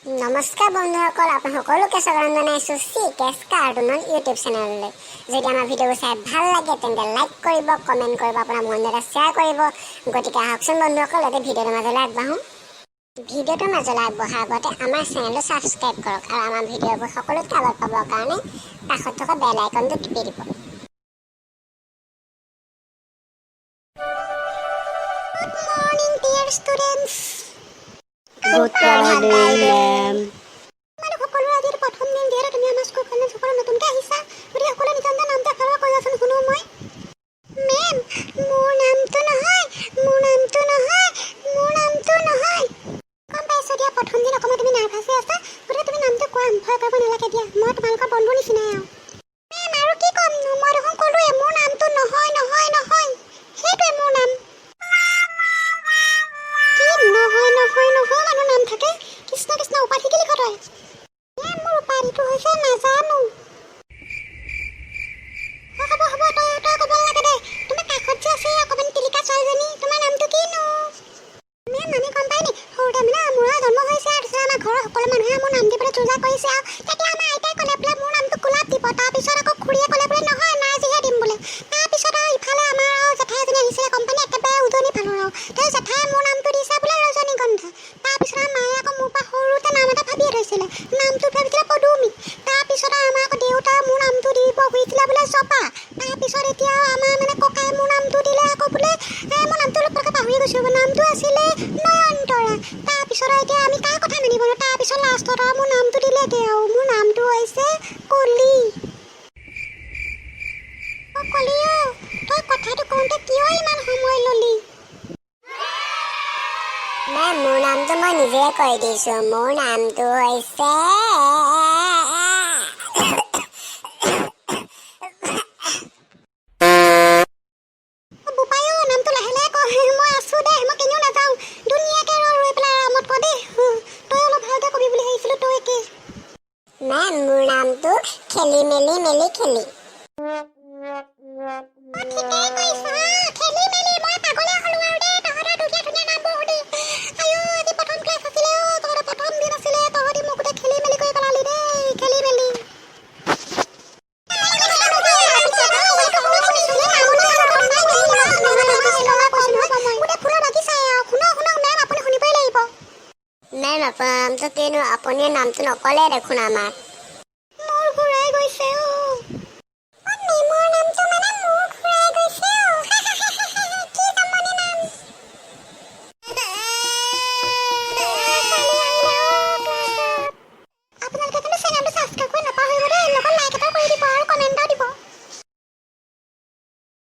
নমস্কাৰ বন্ধুসকল, আপোনাক সকলোকে স্বাগতম জনাইছোঁ CKS কাৰ্টুনৰ ইউটিউব চেনেললৈ। যদি আমাৰ ভিডিঅ'বোৰ চাই ভাল লাগে তেন্তে লাইক কৰিব, কমেণ্ট কৰিব, আপোনাৰ বন্ধুক শ্বেয়াৰ কৰিব। গতিকে আহকচোন বন্ধুসকল, এতিয়া ভিডিঅ'টোৰ মাজলৈ আগবাঢ়োঁ। ভিডিঅ'টোৰ মাজলৈ আগবঢ়াৰ আগতে আমাৰ চেনেলটো ছাবস্ক্ৰাইব কৰক আৰু আমাৰ ভিডিঅ'বোৰ সকলোতকৈ আগত পাবৰ কাৰণে কাষত থকা বেল আইকনটো টিপি দিব। Good morning, dear students. Good morning, ma'am. সকলোৰে আজি প্ৰথম দিন যিহেতু তুমি আমাৰ স্কুলখনত সকলো নতুনকৈ আহিছা, গতিকে সকলোৱে নিজৰ নিজৰ নামটো একেবাৰে কৈ আছোন শুনো মই। মেম, মোৰ নামটো নহয়। গম পাইছোঁ দিয়া, প্ৰথম দিন অকণমান তুমি নাৰ্ভাছ হৈ আছা, গতিকে তুমি নামটো কোৱা, ভয় কৰিব নালাগে দিয়া, মই তোমালোকৰ বন্ধু নিচিনাই আৰু। মেম, আৰু কি ক'ম, মই দেখোন ক'লোৱে মোৰ নামটো নহয়। সেইটোৱে মোৰ নাম। কি নহয় মানুহ নাম থাকে? কৃষ্ণ উপাধি কি লিখ তই? মোৰ উপাধিটো হৈছে নাজানো। হ'ব তই ক'ব নালাগে দে। তোমাৰ কাষত যে আছে অকণমান টিলিকা ছোৱালীজনী, তোমাৰ নামটো কিনো? মেম, আমি গম পাই নি, সৰুতে মানে মোৰ জন্ম হৈছে আৰু তাৰপিছত আমাৰ ঘৰৰ সকলো মানুহে মোৰ নাম দিবলৈ যোজা কৰিছে আৰু তেতিয়া আমাৰ আইতাই ক'লে বোলে মোৰ নামটো গোলাপ দিব। তাৰপিছত আকৌ খুৰীয়ে ক'লে বোলে নহয় নাৰ্জীহে দিম বোলে। তাৰপিছত আৰু ইফালে আমাৰ আৰু জেঠাই এজনী আহিছিলে কোম্পানী একেবাৰে উজনি ফালৰ আৰু তাৰ জেঠাই মোৰ নামটো দিছে বোলে ৰজনীগন্ধা। তাৰপিছত আৰু মায়ে আকৌ মোৰ পৰা সৰুতে নাম এটা ভাবিয়ে থৈছিলে, নামটো ভাবিছিলে পদুমী। তাৰপিছত আৰু আমাৰ আকৌ দেউতাই মোৰ নামটো দিব খুজিছিলে বোলে জপা। তাৰপিছত এতিয়া আমাৰ মানে ককাই মোৰ নামটো দিলে আকৌ বোলে মোৰ নামটো অলপ পটককৈ পাহৰি গৈছোঁ, নামটো আছিলে নয়নতৰা। তাৰপিছত এতিয়া আমি কাৰ কথা মানিব ন, তাৰপিছত লাষ্টত আৰু মোৰ নামটো দিলেগৈ আৰু মোৰ নামটো হৈছে কলি। কলি অ', তই কথাটো কওঁতে কিয় ইমান সময় ল'লি? মেম, মোৰ নামটো মই নিজে কৈ দিছোঁ, মোৰ নামটো হৈছে বোপায়ো। নামটো লাহে লাহে ক, মই আছোঁ দে, মই কেনিও নাযাওঁ, ধুনীয়াকৈ ৰৈ পেলাই আৰামত ক দেই। তই অলপ ভালকৈ কবি বুলি ভাবিছিলোঁ, তই কি? মেম, মোৰ নামটো খেলি মেলি খেলি। ঠিকেই কৈছা, খেলি মেলি। মই পাগলে হ'লো আৰু দেই, তহঁতৰ ধুনীয়া নামবোৰ সুধি। আয়ো, আজি প্ৰথম ক্লাছ আছিলে অ', তহঁতৰ প্ৰথম দিন আছিলে, তহঁতি মোক গোটেই খেলি মেলি কৰি পেলালি দেই, খেলি মেলি। মেম, আপোনাৰ নামটো কিনো? আপুনি নামটো নক'লে দেখোন আমাক।